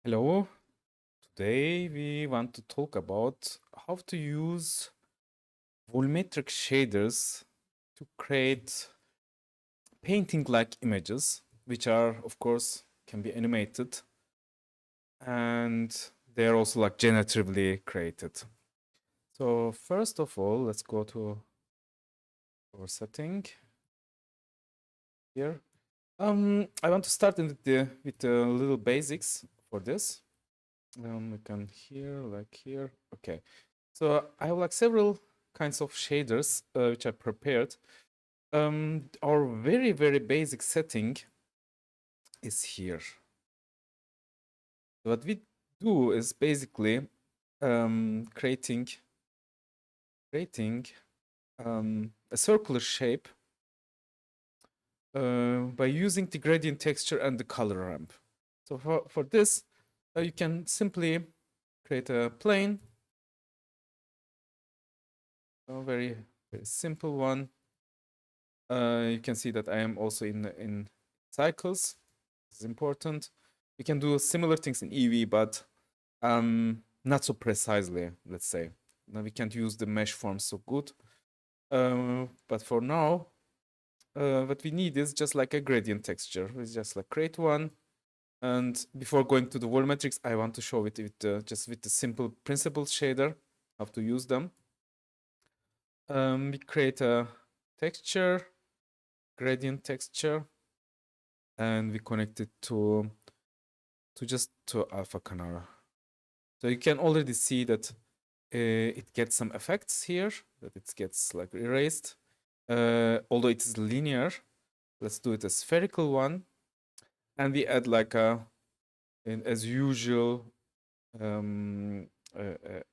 Hello, today we want to talk about how to use volumetric shaders to create painting-like images, which are, of course, can be animated and they're also like generatively created. So first of all, let's go to our setting here. I want to start with the little basics for this. We can here, like here. Okay. So I have like several kinds of shaders which I prepared. Our very basic setting is here. What we do is basically creating a circular shape by using the gradient texture and the color ramp. So for this, you can simply create a plane, a very simple one. You can see that I am also in cycles. This is important. We can do similar things in EV, but not so precisely, let's say. Now we can't use the mesh form so good. But for now, what we need is just like a gradient texture. We just like create one. And before going to the volumetrics, I want to show it with just with the simple principled shader, how to use them. We create a texture, gradient texture, and we connect it to Alpha Canara. So you can already see that it gets some effects here, that it gets like erased. Although it is linear, let's do it a spherical one, and we add like as usual, um, like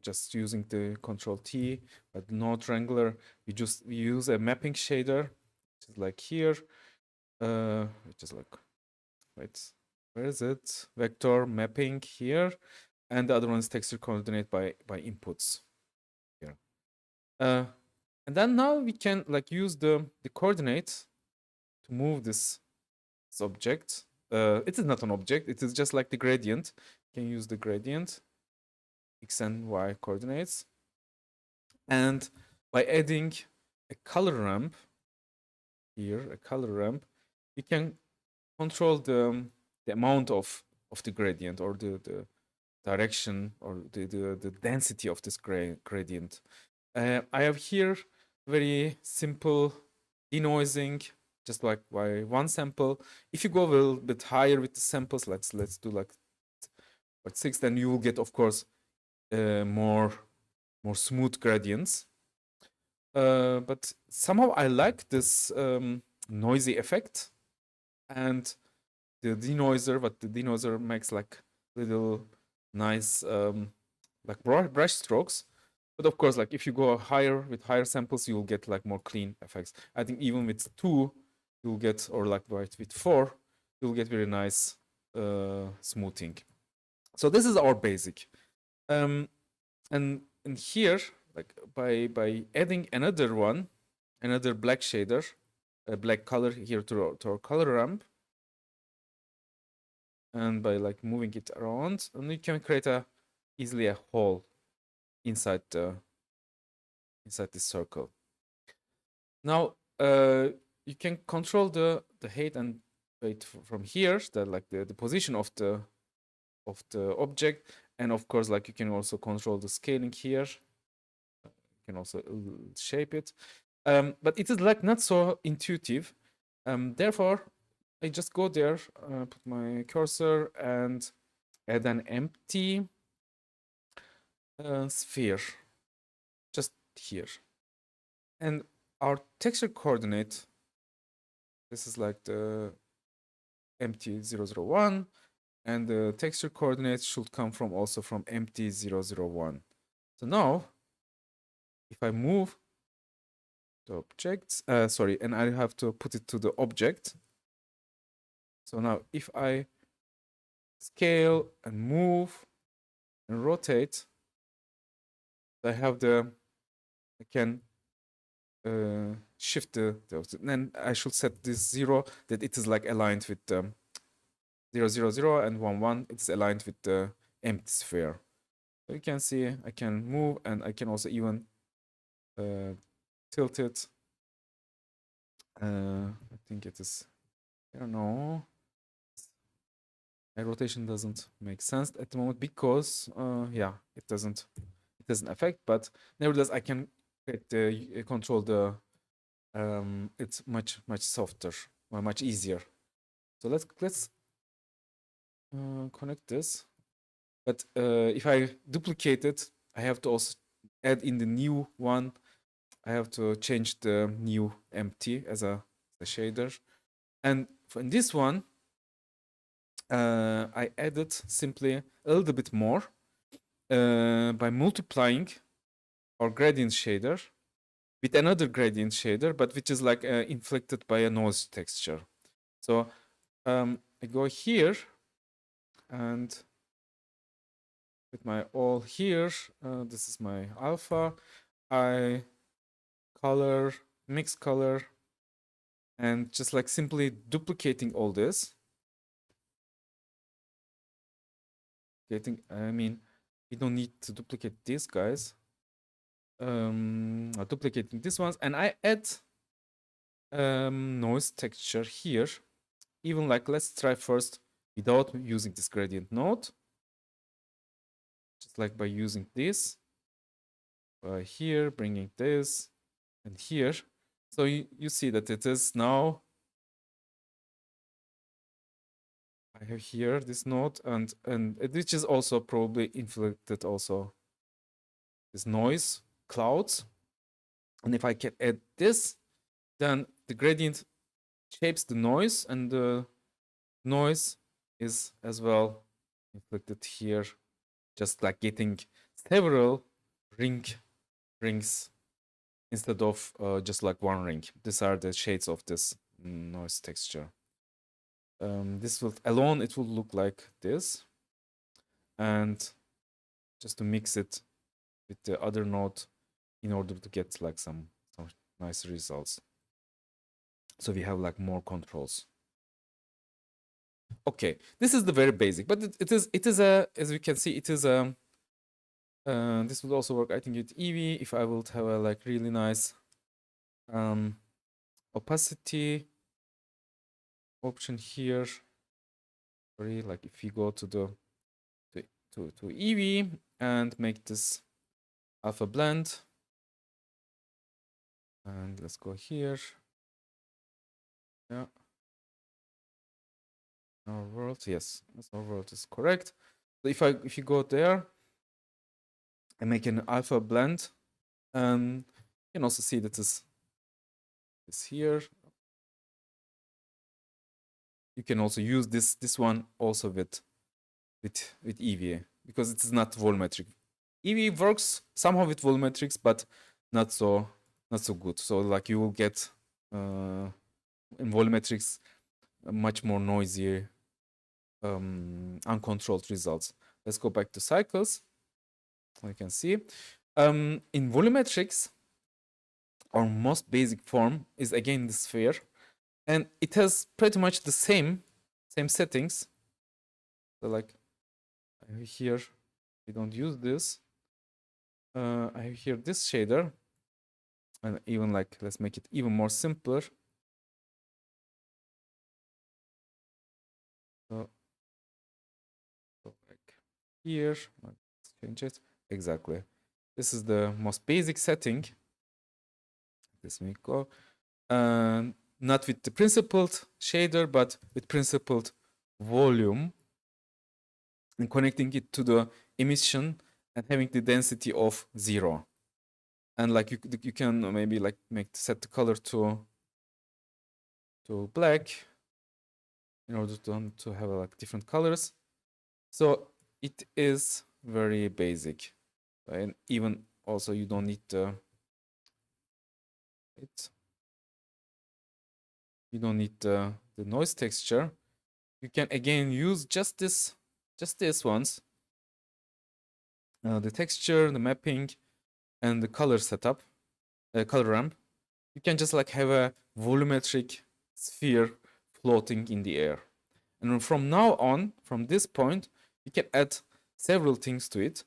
just using the Control T, but no triangular. We use a mapping shader, which is like here, which is like wait, where is it? Vector mapping here, and the other one is texture coordinate by inputs here. And then now we can like use the coordinate to move this object. It is not an object, it is just like the gradient. You can use the gradient, x and y coordinates. And by adding a color ramp here, we can control the amount of the gradient, or the direction, or the density of this gradient. I have here very simple denoising, just like by one sample. If you go a little bit higher with the samples, let's do like 6, then you will get, of course, more smooth gradients. But somehow I like this noisy effect, and the denoiser. But the denoiser makes like little nice like brush strokes. But of course, like if you go higher with higher samples, you will get like more clean effects. I think even with 2, you'll get, or like with 4, you'll get very nice smoothing. So this is our basic. And here, like by adding another one, another black shader, a black color here to our color ramp, and by like moving it around, and you can create easily a hole inside this circle. Now you can control the height and weight from here, like the position of the object, and of course, like you can also control the scaling here. You can also shape it, but it is like not so intuitive. Therefore, I just go there, put my cursor, and add an empty sphere just here. And our texture coordinate, this is like the empty 001, and the texture coordinates should come from also from empty 001. So now, if I move the objects, and I have to put it to the object. So now if I scale and move and rotate, I can shift the then I should set this 0, that it is like aligned with 0, 0, 0, and 1, 1. It's aligned with the empty sphere. So you can see I can move, and I can also even tilt it. I think it is, I don't know. My rotation doesn't make sense at the moment because yeah, it doesn't affect, but nevertheless I can control the it's much softer, much easier. So let's connect this. But if I duplicate it, I have to also add in the new one. I have to change the new empty as a shader. And in this one, I added simply a little bit more by multiplying our gradient shader with another gradient shader, but which is like inflected by a noise texture. So I go here and with my all here, this is my alpha. I color, mix color, and just like simply duplicating all this. I mean, we don't need to duplicate these guys. Duplicating these ones, and I add noise texture here. Even like, let's try first without using this gradient node. Just like by using this. Here, bringing this, and here. So you see that it is now, I have here this node, and which is also probably inflected also this noise clouds. And if I can add this, then the gradient shapes the noise, and the noise is as well inflected here, just like getting several rings instead of just like one ring. These are the shades of this noise texture. This will alone, it will look like this. And just to mix it with the other node in order to get like some nice results. So we have like more controls. Okay, this is the very basic, but it is a, as we can see, it is a this would also work, I think, with Eevee if I would have a like really nice opacity option here. Sorry, like if you go to the to Eevee and make this alpha blend, and let's go here. Yeah, our world, yes, our world is correct. So if you go there and make an alpha blend, you can also see that this is here. You can also use this one also with EVA because it is not volumetric. EVA works somehow with volumetrics, but not so good. So like you will get in volumetrics much more noisy, uncontrolled results. Let's go back to cycles. You can see in volumetrics, our most basic form is again the sphere, and it has pretty much the same settings. So like here, we don't use this. I have here this shader, and even like, let's make it even more simpler. So like here, let's change it. Exactly. This is the most basic setting. This may go. Not with the principled shader, but with principled volume, and connecting it to the emission and having the density of 0. And like you can maybe like set the color to black in order to have like different colors. So it is very basic, and even also you don't need the noise texture. You can again use just this ones, the texture, the mapping, and the color setup, color ramp. You can just like have a volumetric sphere floating in the air, And from now on, from this point, we can add several things to it.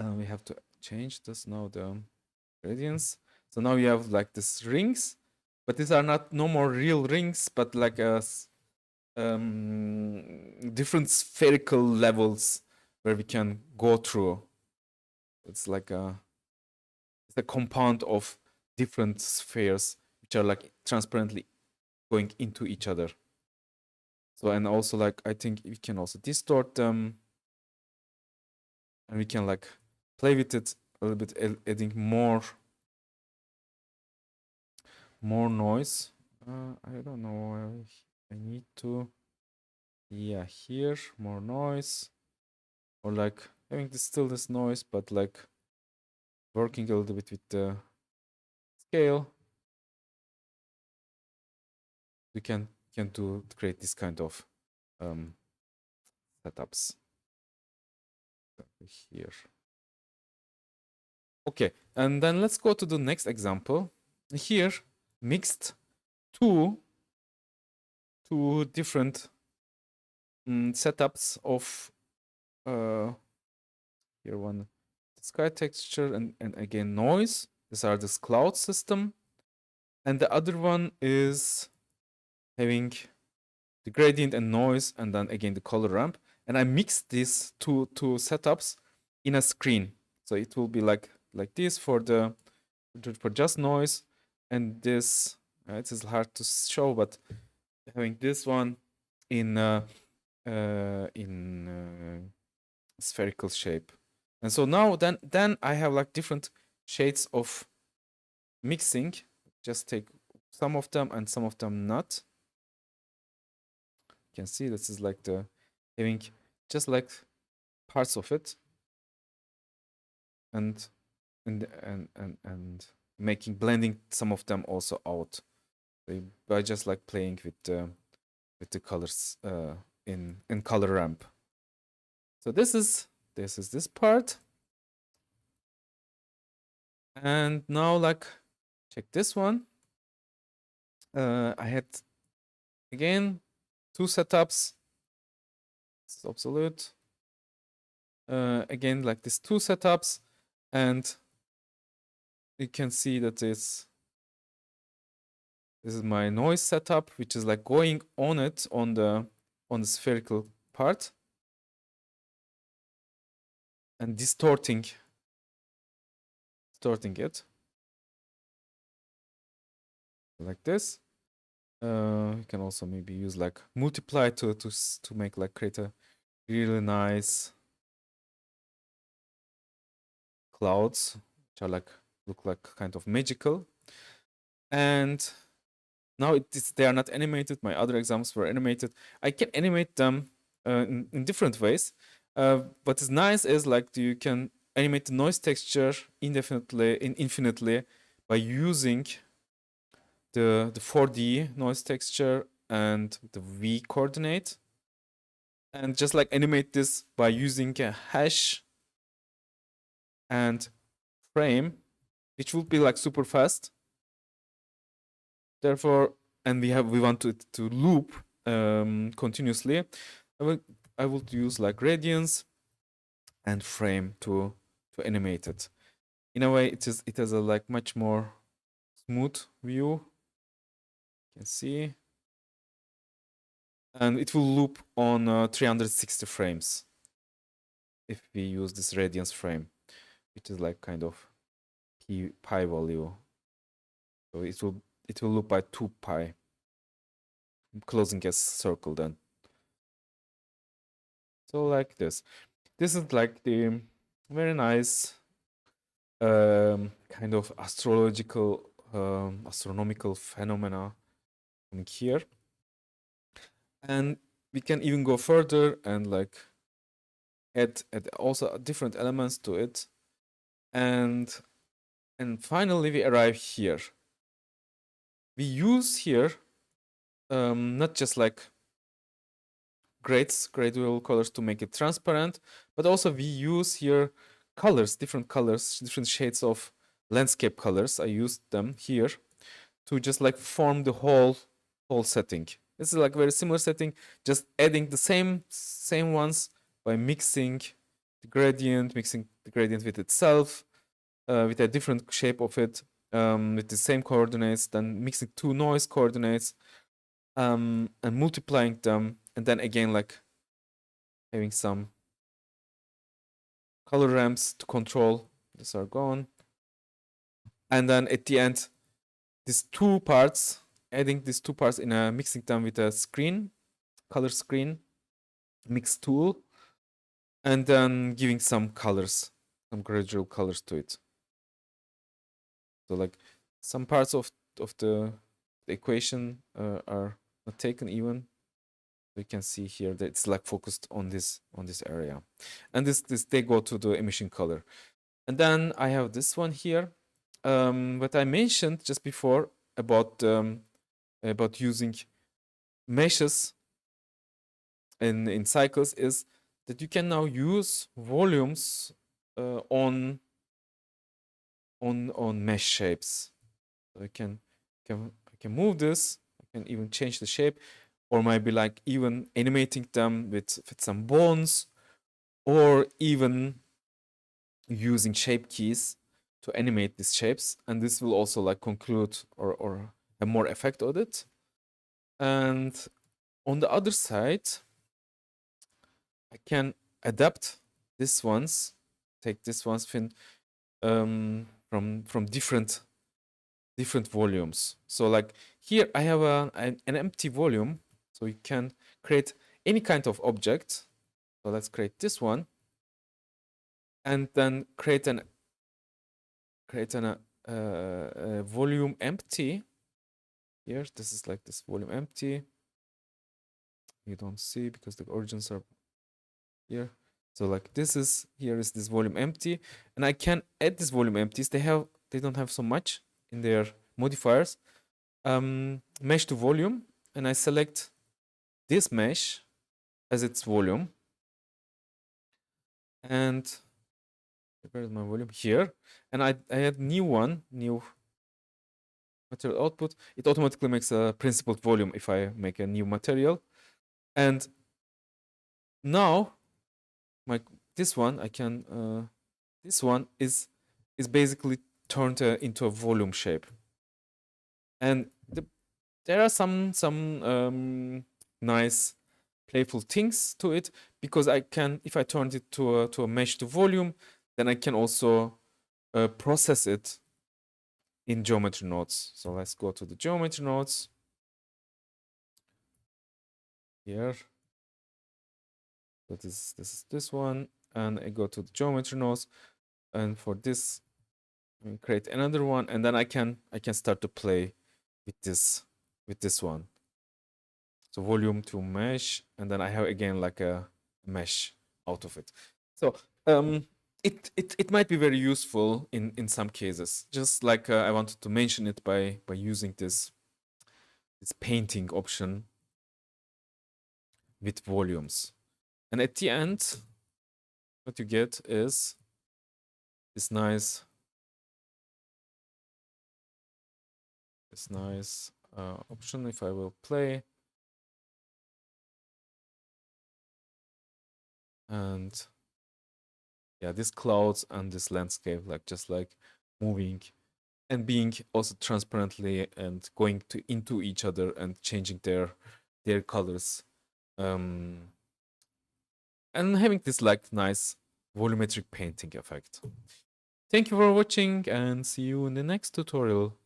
We have to change this now, the gradients. So now you have like these rings, but these are not no more real rings, but like different spherical levels where we can go through. It's like it's a compound of different spheres which are like transparently going into each other. So, and also like I think we can also distort them, and we can like play with it a little bit, adding more noise. I don't know. I need to, yeah, here more noise, or like having still this noise, but like working a little bit with the scale. We can create this kind of setups here. Okay, and then let's go to the next example. Here, mixed two different setups of here one sky texture and again noise. These are this cloud system, and the other one is having the gradient and noise, and then again the color ramp. And I mixed these two setups in a screen, so it will be like this for just noise, and this it is hard to show, but having this one in spherical shape. And so now then I have like different shades of mixing. Just take some of them and some of them not. You can see this is like the having just like parts of it, and making blending some of them also out by just like playing with the colors in color ramp. So this is this part. And now like check this one. I had again two setups. This is absolute. Again like these two setups, and you can see that this is my noise setup, which is like going on it on the spherical part and distorting it like this. You can also maybe use like multiply to make like create a really nice clouds, which are like look like kind of magical. And now they are not animated. My other examples were animated. I can animate them in different ways. What is nice is like you can animate the noise texture infinitely by using the 4D noise texture and the V coordinate, and just like animate this by using a hash and frame, which will be like super fast. Therefore, and we want to loop continuously. I will use like gradients and frame to animate it. In a way, it has a like much more smooth view. You can see, and it will loop on 360 frames if we use this radiance frame, which is like kind of pi value. So it will loop by 2 pi. I'm closing a circle then. So like this. This is like the very nice kind of astronomical phenomena here. And we can even go further and like add also different elements to it. And finally we arrive here. We use here not just like gradual colors to make it transparent, but also we use here colors, different shades of landscape colors. I used them here to just like form the whole setting. This is like a very similar setting, just adding the same ones by mixing mixing the gradient with itself, with a different shape of it, with the same coordinates, then mixing two noise coordinates, and multiplying them, and then again like having some color ramps to control. These are gone. And then at the end, these two parts, adding these two parts in a mixing them with a screen, color screen, mix tool, and then giving some colors, some gradual colors to it. So like some parts of the equation are not taken even. You can see here that it's like focused on this area, and this they go to the emission color. And then I have this one here, what I mentioned just before about using meshes in cycles is that you can now use volumes on mesh shapes. So I can move this. I can even change the shape, or maybe like even animating them with some bones, or even using shape keys to animate these shapes, and this will also like conclude or have more effect on it. And on the other side, I can adapt these ones, take this ones from different volumes. So like here I have an empty volume, so you can create any kind of object. So let's create this one, and then create a volume empty. Here, this is like this volume empty. You don't see because the origins are here. So like here is this volume empty, and I can add this volume empties. They don't have so much in their modifiers. Mesh to volume, and I select this mesh as its volume. And where is my volume? Here. And I add new material output. It automatically makes a principled volume if I make a new material. And now this one is basically turned into a volume shape. And there are some nice playful things to it, because if I turn it to a mesh to volume, then I can also process it in geometry nodes. So let's go to the geometry nodes here. So this is this one, and I go to the geometry nodes, and for this I create another one, and then I can start to play with this one. So volume to mesh, and then I have again like a mesh out of it. So it might be very useful in some cases. Just like I wanted to mention it by using this painting option with volumes. And at the end, what you get is this nice option. If I will play, and yeah, this clouds and this landscape, like just like moving and being also transparently and going into each other and changing their colors, and having this like nice volumetric painting effect. Thank you for watching, and see you in the next tutorial.